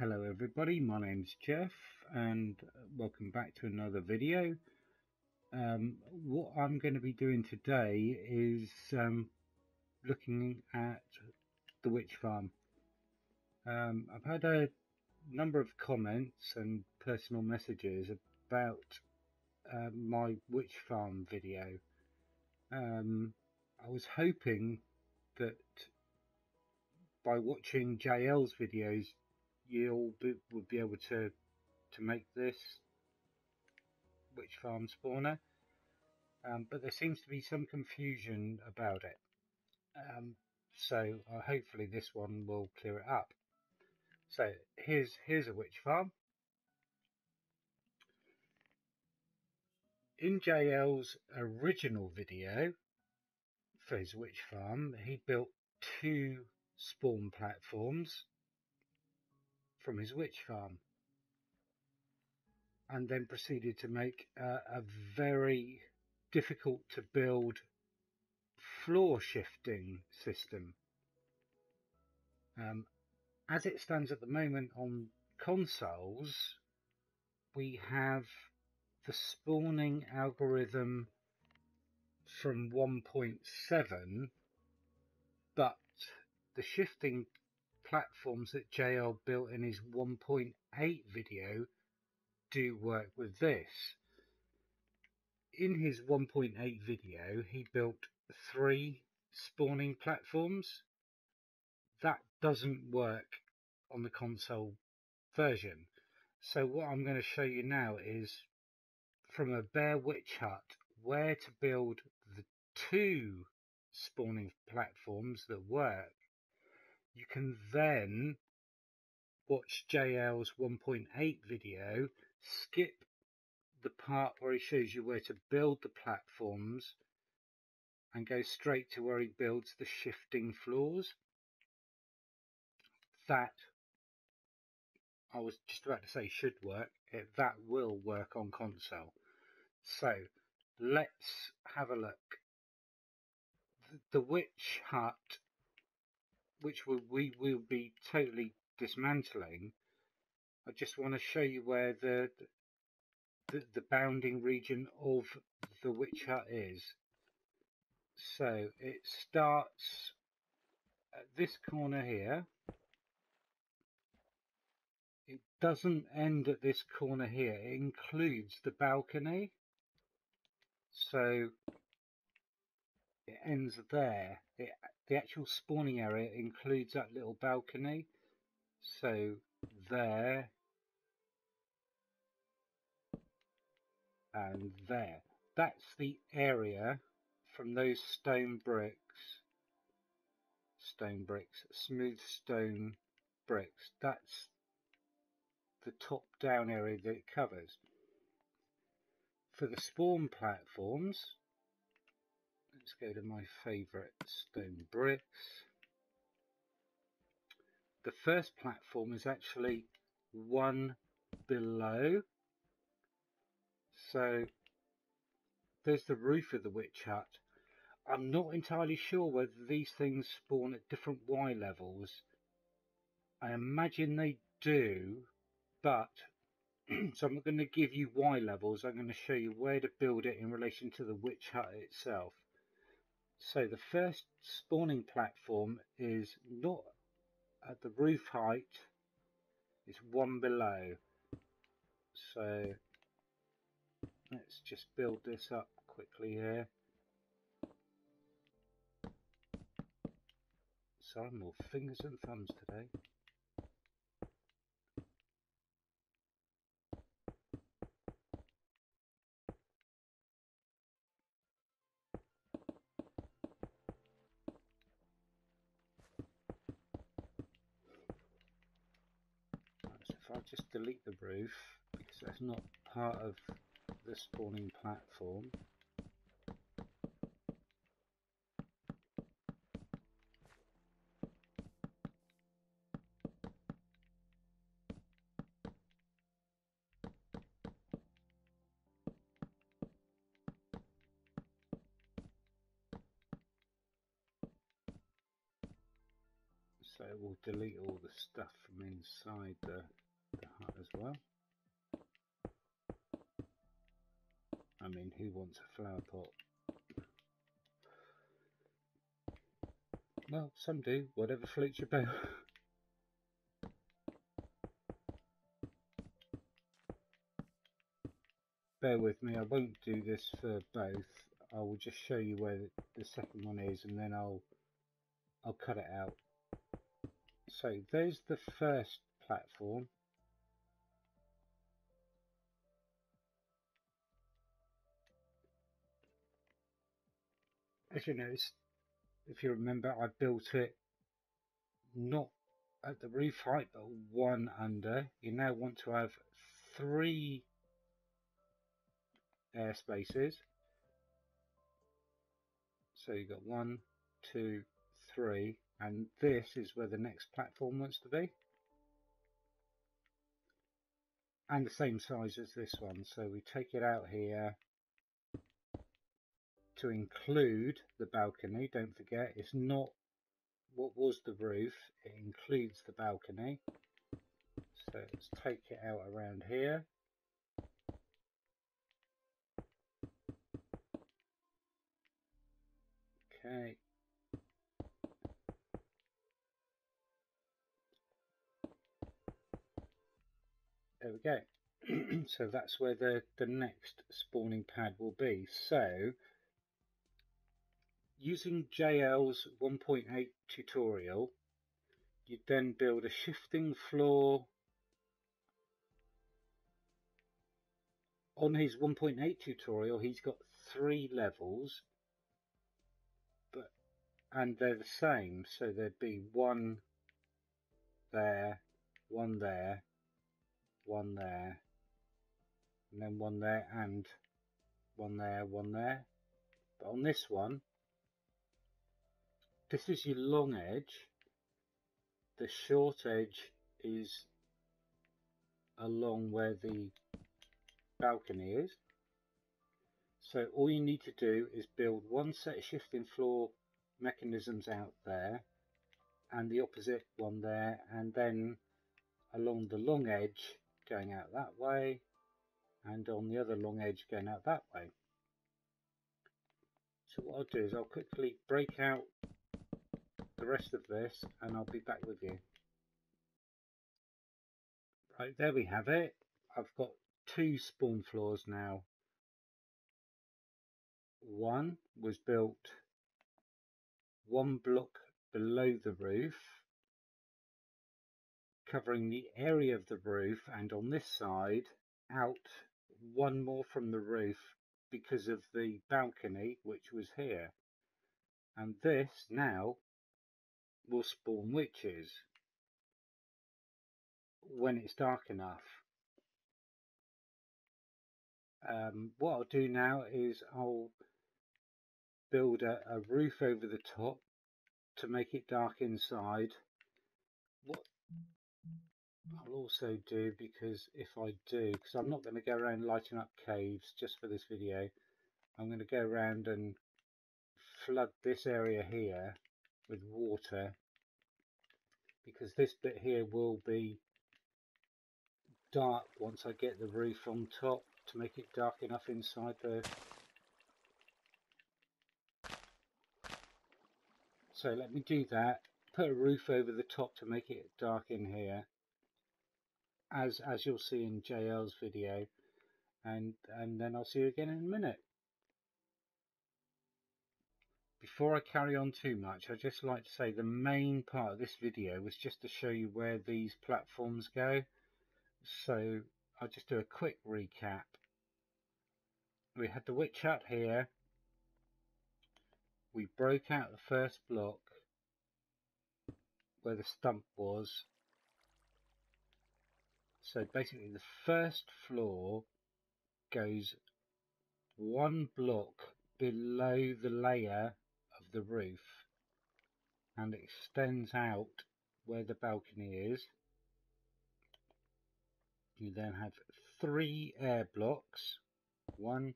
Hello everybody, my name's Jeff and welcome back to another video. What I'm going to be doing today is looking at the witch farm. I've had a number of comments and personal messages about my witch farm video. I was hoping that by watching JL's videos you would be able to make this witch farm spawner, but there seems to be some confusion about it, so hopefully this one will clear it up. So here's a witch farm. In JL's original video for his witch farm, he built 2 spawn platforms from his witch farm and then proceeded to make a very difficult to build floor shifting system. As it stands at the moment on consoles, we have the spawning algorithm from 1.7, but the shifting platforms that JL built in his 1.8 video do work with this. In his 1.8 video he built 3 spawning platforms. That doesn't work on the console version. So what I'm going to show you now is from a bare witch hut where to build the 2 spawning platforms that work. You can then watch JL's 1.8 video, skip the part where he shows you where to build the platforms and go straight to where he builds the shifting floors. That, I was just about to say should work, that will work on console. So let's have a look. The witch hut, which we will be totally dismantling, I just want to show you where the bounding region of the witch hut is. So it starts at this corner here. It doesn't end at this corner here. It includes the balcony. So it ends there. The actual spawning area includes that little balcony. So there and there. That's the area from those stone bricks, smooth stone bricks. That's the top down area that it covers. For the spawn platforms, let's go to my favourite stone bricks. The first platform is actually one below. So there's the roof of the witch hut. I'm not entirely sure whether these things spawn at different Y levels. I imagine they do, but so I'm not going to give you Y levels. I'm going to show you where to build it in relation to the witch hut itself. So the first spawning platform is not at the roof height, it's one below. So let's just build this up quickly here. Sorry, more fingers and thumbs today. So if I just delete the roof, because that's not part of the spawning platform. So So we'll delete all the stuff from inside the hut as well. I mean, who wants a flower pot? Well, some do, whatever floats your boat. Bear with me, I won't do this for both. I will just show you where the second one is, and then I'll cut it out. So there's the first platform. As you notice, if you remember, I built it not at the roof height, but one under. You now want to have 3 air spaces. So you've got 1, 2, 3, and this is where the next platform wants to be. And the same size as this one. So we take it out here to include the balcony. Don't forget, it's not what was the roof, it includes the balcony. So let's take it out around here. Okay. There we go. So that's where the next spawning pad will be. So using JL's 1.8 tutorial, you then build a shifting floor. On his 1.8 tutorial, he's got 3 levels, and they're the same. So there'd be 1 there, 1 there, 1 there, and then 1 there, and 1 there, 1 there. But on this one, this is your long edge. The short edge is along where the balcony is. So all you need to do is build 1 set of shifting floor mechanisms out there, and the opposite one there, and then along the long edge going out that way, and on the other long edge going out that way. So what I'll do is I'll quickly break out the rest of this, and I'll be back with you. Right, there we have it. I've got 2 spawn floors now. One was built 1 block below the roof, covering the area of the roof, and on this side out 1 more from the roof because of the balcony, which was here. And this now will spawn witches when it's dark enough. What I'll do now is I'll build a roof over the top to make it dark inside. What I'll also do, because if I do, because I'm not going to go around lighting up caves just for this video, I'm going to go around and flood this area here with water, because this bit here will be dark once I get the roof on top, to make it dark enough inside the... So let me do that, put a roof over the top to make it dark in here, as you'll see in JL's video, and then I'll see you again in a minute. Before I carry on too much, I'd just like to say the main part of this video was just to show you where these platforms go. So I'll just do a quick recap. We had the witch hut here. We broke out the first block where the stump was. So basically the first floor goes 1 block below the layer of the roof and extends out where the balcony is. You then have 3 air blocks, 1,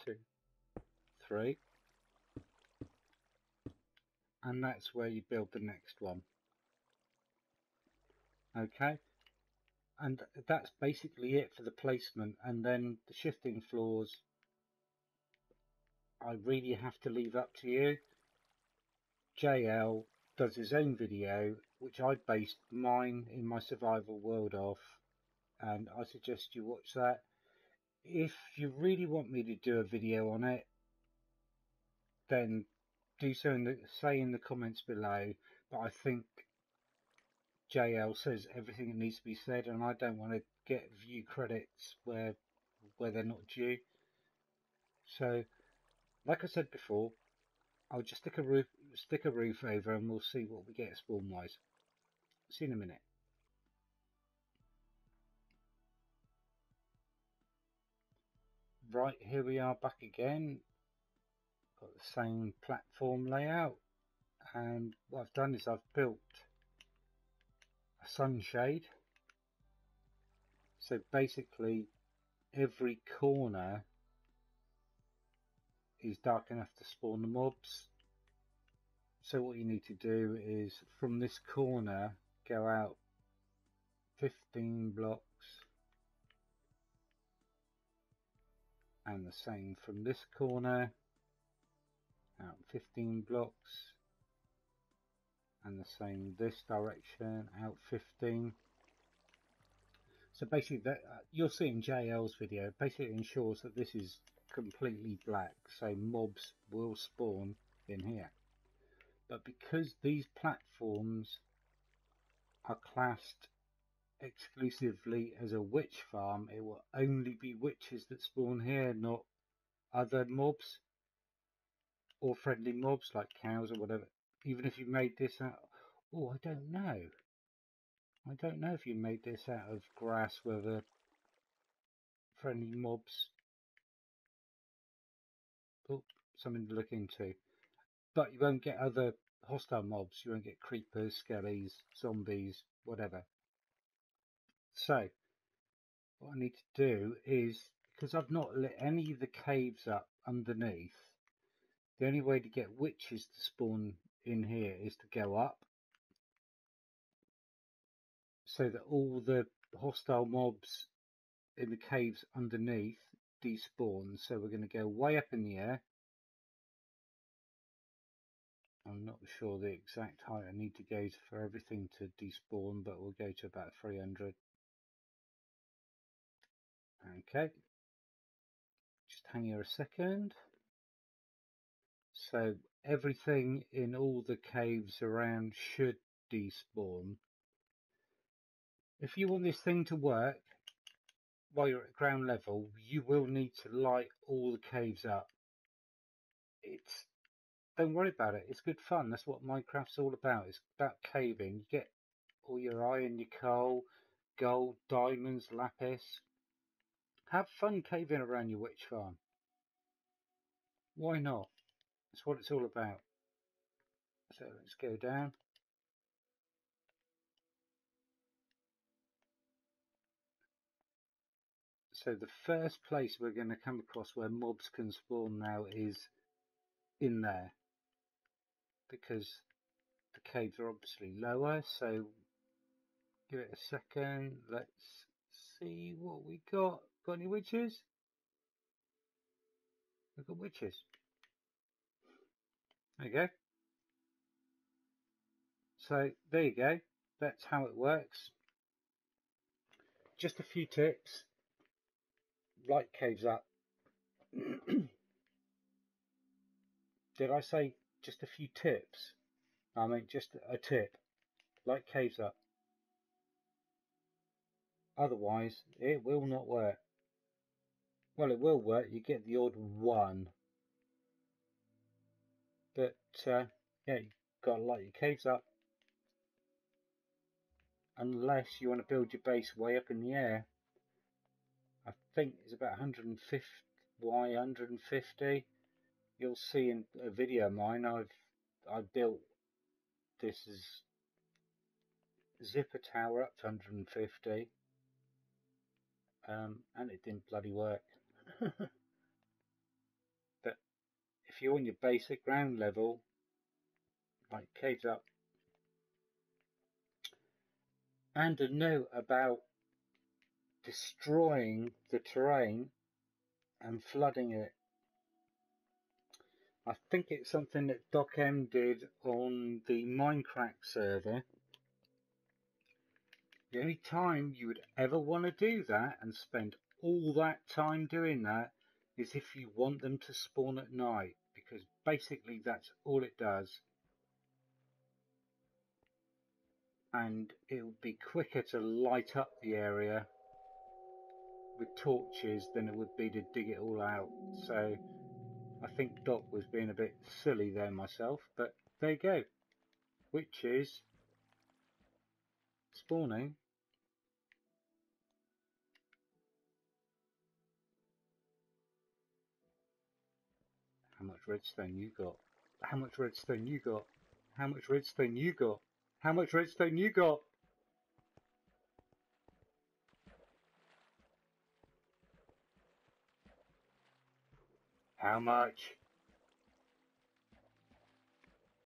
2, 3, and that's where you build the next one. Okay, and that's basically it for the placement. And then the shifting floors, I really have to leave up to you. JL does his own video, which I based mine in my survival world off, and I suggest you watch that. If you really want me to do a video on it, then do so say in the comments below. But I think JL says everything that needs to be said, and I don't want to get view credits where they're not due. So, like I said before, I'll just stick a roof over, and we'll see what we get spawn wise. See you in a minute. Right, here we are back again. Got the same platform layout, and what I've done is I've built a sunshade. So basically every corner is dark enough to spawn the mobs. So what you need to do is from this corner go out 15 blocks, and the same from this corner out 15 blocks, and the same this direction out 15. So basically that you'll see in JL's video, basically ensures that this is completely black, so mobs will spawn in here. But because these platforms are classed exclusively as a witch farm, it will only be witches that spawn here, not other mobs or friendly mobs like cows or whatever. Even if you made this out, oh, I don't know if you made this out of grass whether friendly mobs, oh, something to look into. But you won't get other hostile mobs. You won't get creepers, skellies, zombies, whatever. So what I need to do is, because I've not lit any of the caves up underneath, the only way to get witches to spawn in here is to go up, so that all the hostile mobs in the caves underneath despawn. So we're going to go way up in the air. I'm not sure the exact height I need to go to for everything to despawn, but we'll go to about 300. Okay, just hang here a second. So everything in all the caves around should despawn. If you want this thing to work while you're at ground level, you will need to light all the caves up. Don't worry about it, it's good fun. That's what Minecraft's all about. It's about caving. You get all your iron, your coal, gold, diamonds, lapis. Have fun caving around your witch farm. Why not? That's what it's all about. So let's go down. So the first place we're going to come across where mobs can spawn now is in there, because the caves are obviously lower. So give it a second. Let's see what we got. Got any witches? We've got witches. There you go. So there you go. That's how it works. Just a few tips. Light caves up. Did I say just a few tips? I mean just a tip. Light caves up. Otherwise it will not work. Well, it will work. You get the odd one. But yeah, you've got to light your caves up. Unless you want to build your base way up in the air. I think it's about 150 by 150. You'll see in a video of mine I built this zipper tower up to 150, and it didn't bloody work. But if you want your basic ground level, like caves up, and a note about destroying the terrain and flooding it. I think it's something that Doc M did on the Minecraft server. The only time you would ever want to do that and spend all that time doing that is if you want them to spawn at night, because basically that's all it does. And it would be quicker to light up the area with torches than it would be to dig it all out. So I think Doc was being a bit silly there myself, but there you go. Which is spawning. How much redstone you got? How much redstone you got? How much redstone you got? How much redstone you got? How much?